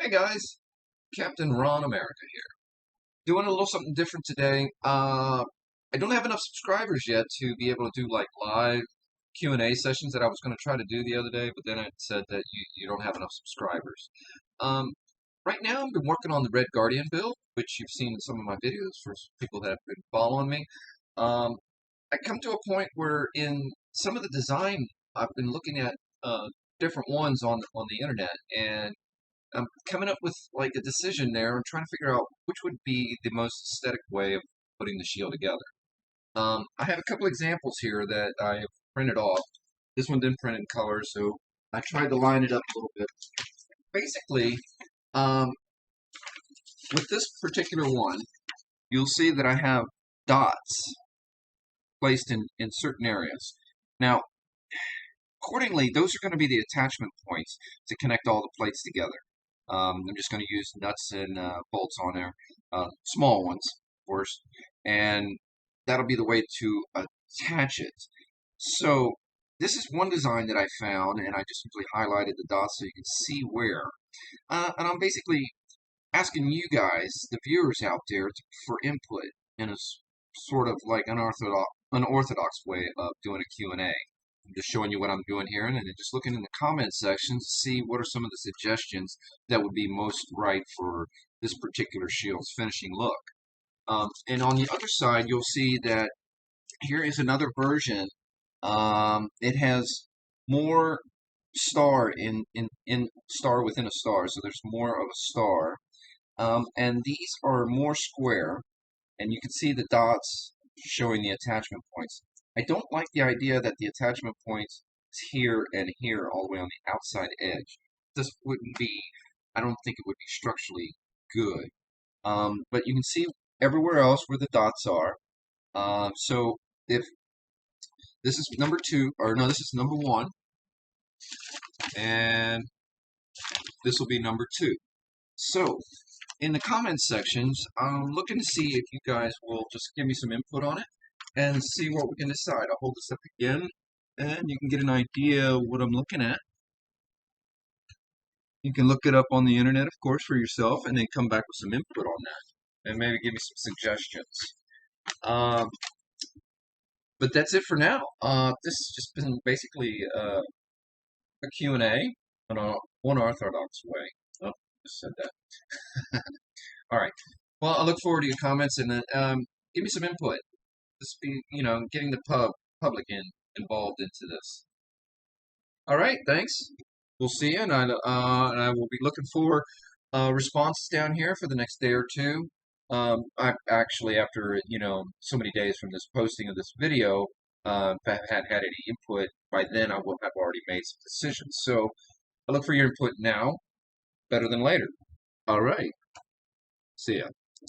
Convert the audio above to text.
Hey guys, Captain Ron America here. Doing a little something different today. I don't have enough subscribers yet to be able to do like live Q&A sessions that I was going to try to do the other day, but then it said that you don't have enough subscribers. Um, right now, I've been working on the Red Guardian build, which you've seen in some of my videos for people that have been following me. Um, I come to a point where in some of the design, I've been looking at different ones on the internet, and I'm coming up with like a decision there. I'm trying to figure out which would be the most aesthetic way of putting the shield together. I have a couple examples here that I have printed off. This one didn't print in color, so I tried to line it up a little bit. Basically, um, with this particular one, you'll see that I have dots placed in certain areas. Now, accordingly, those are going to be the attachment points to connect all the plates together. I'm just going to use nuts and bolts on there, small ones, of course, and that'll be the way to attach it. So this is one design that I found, and I just simply highlighted the dots so you can see where. And I'm basically asking you guys, the viewers out there, for input in a sort of like unorthodox way of doing a Q&A. I'm just showing you what I'm doing here, and then just looking in the comment section to see what are some of the suggestions that would be most right for this particular shield's finishing look. And on the other side, you'll see that here is another version. It has more star in star within a star, so there's more of a star. And these are more square, and you can see the dots showing the attachment points. I don't like the idea that the attachment points is here and here all the way on the outside edge. This wouldn't be, I don't think it would be structurally good. But you can see everywhere else where the dots are. So if this is number two, or no, this is number one, and this will be number two. So in the comments sections, I'm looking to see if you guys will just give me some input on it and see what we can decide. I'll hold this up again, and you can get an idea of what I'm looking at. You can look it up on the internet, of course, for yourself, and then come back with some input on that, and maybe give me some suggestions. Um, but that's it for now. This has just been basically a Q&A in a unorthodox way. Oh, just said that. All right. Well, I look forward to your comments, and then give me some input. This be, getting the public involved into this. All right, thanks. We'll see you, and I will be looking for responses down here for the next day or two. I actually, after so many days from this posting of this video, if I had had any input by then, I will have already made some decisions. So I look for your input now, better than later. All right. See ya.